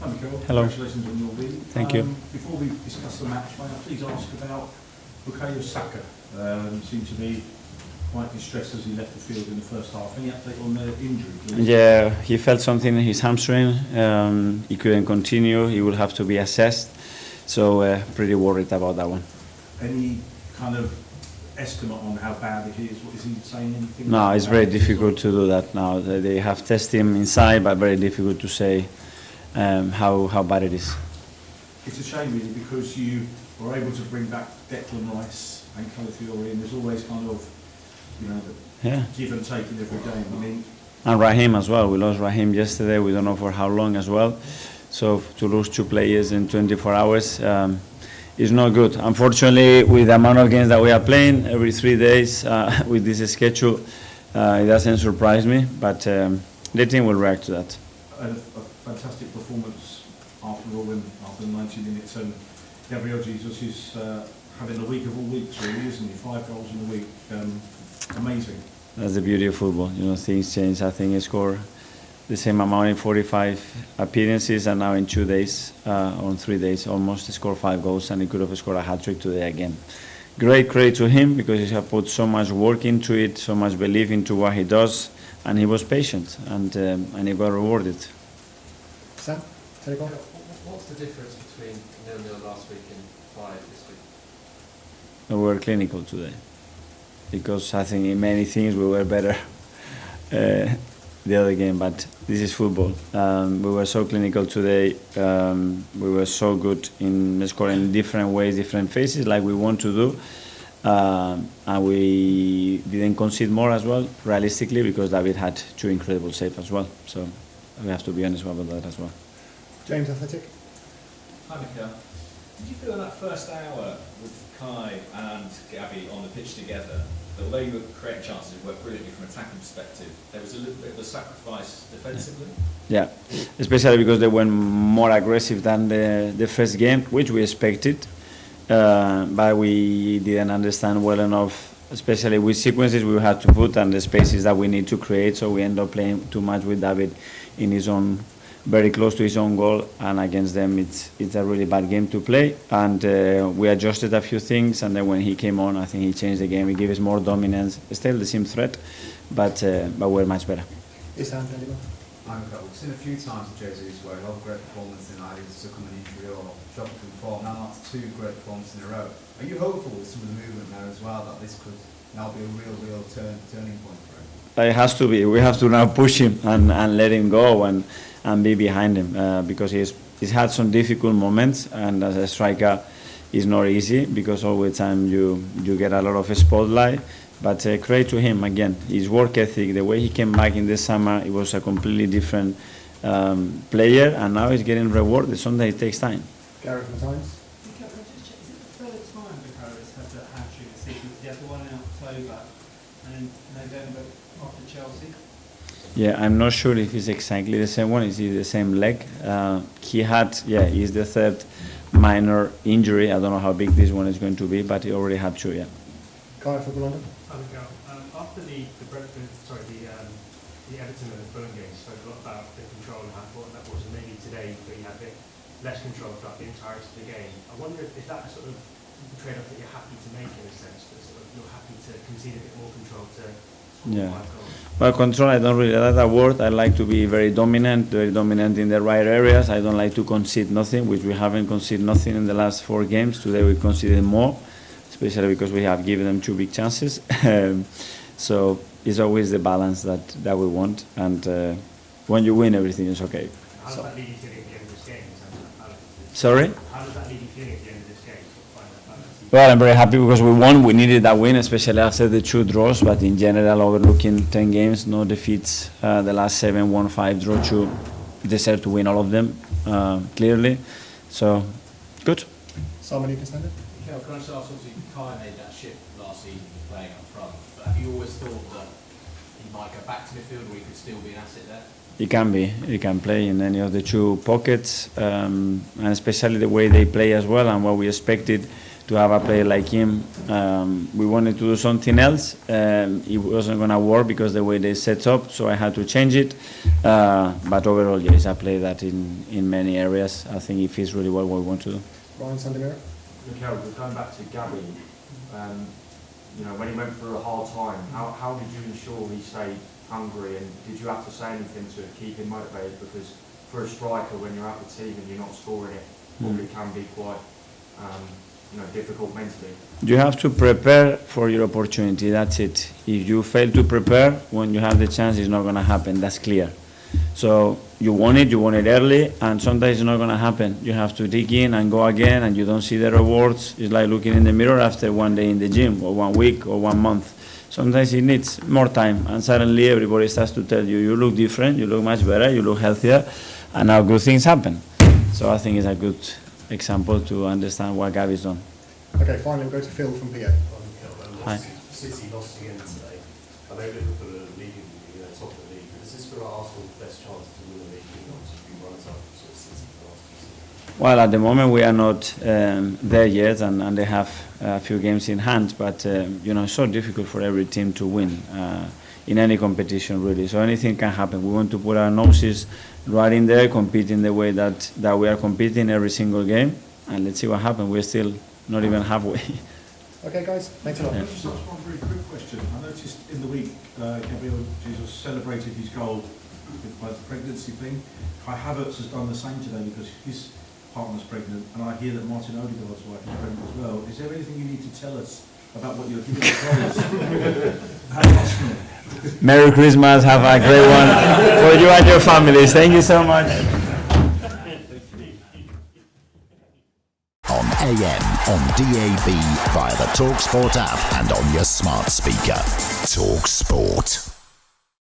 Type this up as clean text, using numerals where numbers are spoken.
Hi Mikel, Hello. congratulations on your win. Thank you. Before we discuss the match, may I please ask about Bukayo Saka? Seemed to be quite distressed as he left the field in the first half. Any update on the injury, please? Yeah, he felt something in his hamstring. He couldn't continue. He will have to be assessed. So pretty worried about that one. Any kind of estimate on how bad it is? Is he saying anything? No, it's very difficult to do that now. They have tested him inside, but very difficult to say how bad it is. It's a shame really because you were able to bring back Declan Rice and Calafiori, and there's always kind of, you know, the give and take in every game. I mean, and Raheem as well. We lost Raheem yesterday. We don't know for how long as well. So to lose two players in 24 hours is not good. Unfortunately, with the amount of games that we are playing every 3 days with this schedule, it doesn't surprise me. But the team will react to that. a fantastic performance after all, after 90 minutes, and Gabriel Jesus is having a week of all weeks, really, isn't he? 5 goals in a week, amazing. That's the beauty of football. You know, things change. I think he scored the same amount in 45 appearances, and now in 2 days, on 3 days, almost scored 5 goals, and he could have scored a hat-trick today again. Great credit to him because he has put so much work into it, so much belief into what he does, and he was patient, and he got rewarded. Sam, take off. What's the difference between 0-0 last week and 5 this week? We were clinical today because I think in many things we were better the other game, but this is football. We were so clinical today. We were so good in scoring different ways, different phases, like we want to do. And we didn't concede more as well, realistically, because David had 2 incredible saves as well. So we have to be honest about that as well. James, Athletic. Hi Mikel. Did you feel in that first hour with Kai and Gabby on the pitch together, that although you were creating chances and worked brilliantly from an attacking perspective, there was a little bit of a sacrifice defensively? Yeah, especially because they were more aggressive than the first game, which we expected. But we didn't understand well enough, especially with sequences we had to put and the spaces that we need to create. So we end up playing too much with David in his own, very close to his own goal, and against them it's a really bad game to play. And we adjusted a few things, and then when he came on, I think he changed the game. He gave us more dominance, still the same threat, but we're much better. We've seen a few times with Jesus where he had a great performance in either succumb an injury or dropping from form. Now that's 2 great performances in a row. Are you hopeful with some of the movement now as well that this could now be a real turning point for him? It has to be. We have to now push him and let him go and be behind him because he's had some difficult moments, and as a striker it's not easy because all the time you get a lot of spotlight. But credit to him again, his work ethic, the way he came back in the summer, it was a completely different player, and now he's getting rewarded. Sometimes it takes time. Gary from Times. Can I just check, is it the third time Bukayo has had that hat-trick this season? He had the one in October and in November after Chelsea? Yeah, I'm not sure if it's exactly the same one. Is it the same leg? He had, he's the 3rd minor injury. I don't know how big this one is going to be, but he already had 2, yeah. Guy from London. After the Everton and the Fulham game, you spoke a lot about the control and how important that was, and maybe today where you had a bit less control throughout the entirety of the game. I wonder if that sort of trade-off that you're happy to make in a sense, that sort of you're happy to concede a bit more control to score 5 goals. Well, control, I don't really like that word. I like to be very dominant in the right areas. I don't like to concede nothing, which we haven't conceded nothing in the last 4 games. Today we conceded more, especially because we have given them 2 big chances. So it's always the balance that we want, and when you win, everything is okay. How does that lead you feeling at the end of this game? Sorry? How does that lead you feeling at the end of this game? Well, I'm very happy because we won. We needed that win, especially after the 2 draws. But in general, overlooking 10 games, no defeats, the last 7, 1-5, draw 2, deserve to win all of them, clearly. So, good. Simon, you can stand it. Mikel, can I just ask, obviously Kai made that shift last season playing up front, but have you always thought that he might go back to midfield or he could still be an asset there? He can be. He can play in any of the 2 pockets, and especially the way they play as well, and what we expected to have a player like him. We wanted to do something else. It wasn't going to work because the way they set up, so I had to change it. But overall, yes, I play that in many areas. I think it fits really well what we want to do. Ryan Sandomir. Mikel, going back to Gabby, you know, when he went through a hard time, how did you ensure he stayed hungry, and did you have to say anything to keep him motivated? Because for a striker, when you're out the team and you're not scoring it, probably can be quite difficult mentally. You have to prepare for your opportunity, that's it. If you fail to prepare, when you have the chance, it's not going to happen, that's clear. So you want it early, and sometimes it's not going to happen. You have to dig in and go again, and you don't see the rewards. It's like looking in the mirror after one day in the gym, or 1 week, or 1 month. Sometimes it needs more time, and suddenly everybody starts to tell you, you look different, you look much better, you look healthier, and now good things happen. So I think it's a good example to understand what Gavi's done. Okay, finally we'll go to Phil from PA. Hi. City lost again today. I know Liverpool are leading, top of the league, but is this for Arsenal's best chance to win the league? You've been right up sort of City for the last few seasons. Well, at the moment we are not there yet, and they have a few games in hand, but it's so difficult for every team to win in any competition, really. So anything can happen. We want to put our noses right in there, competing the way that we are competing every single game, and let's see what happens. We're still not even halfway. Okay, guys, thanks a lot. Can I just ask one very quick question? I noticed in the week, Gabriel Jesus celebrated his goal by the pregnancy thing. Kai Havertz has done the same today because his partner's pregnant, and I hear that Martin Odegaard's wife is pregnant as well. Is there anything you need to tell us about what you're doing at Arsenal? Merry Christmas, have a great one for you and your families. Thank you so much. On AM, on DAB, via the talkSPORT app and on your smart speaker. talkSPORT.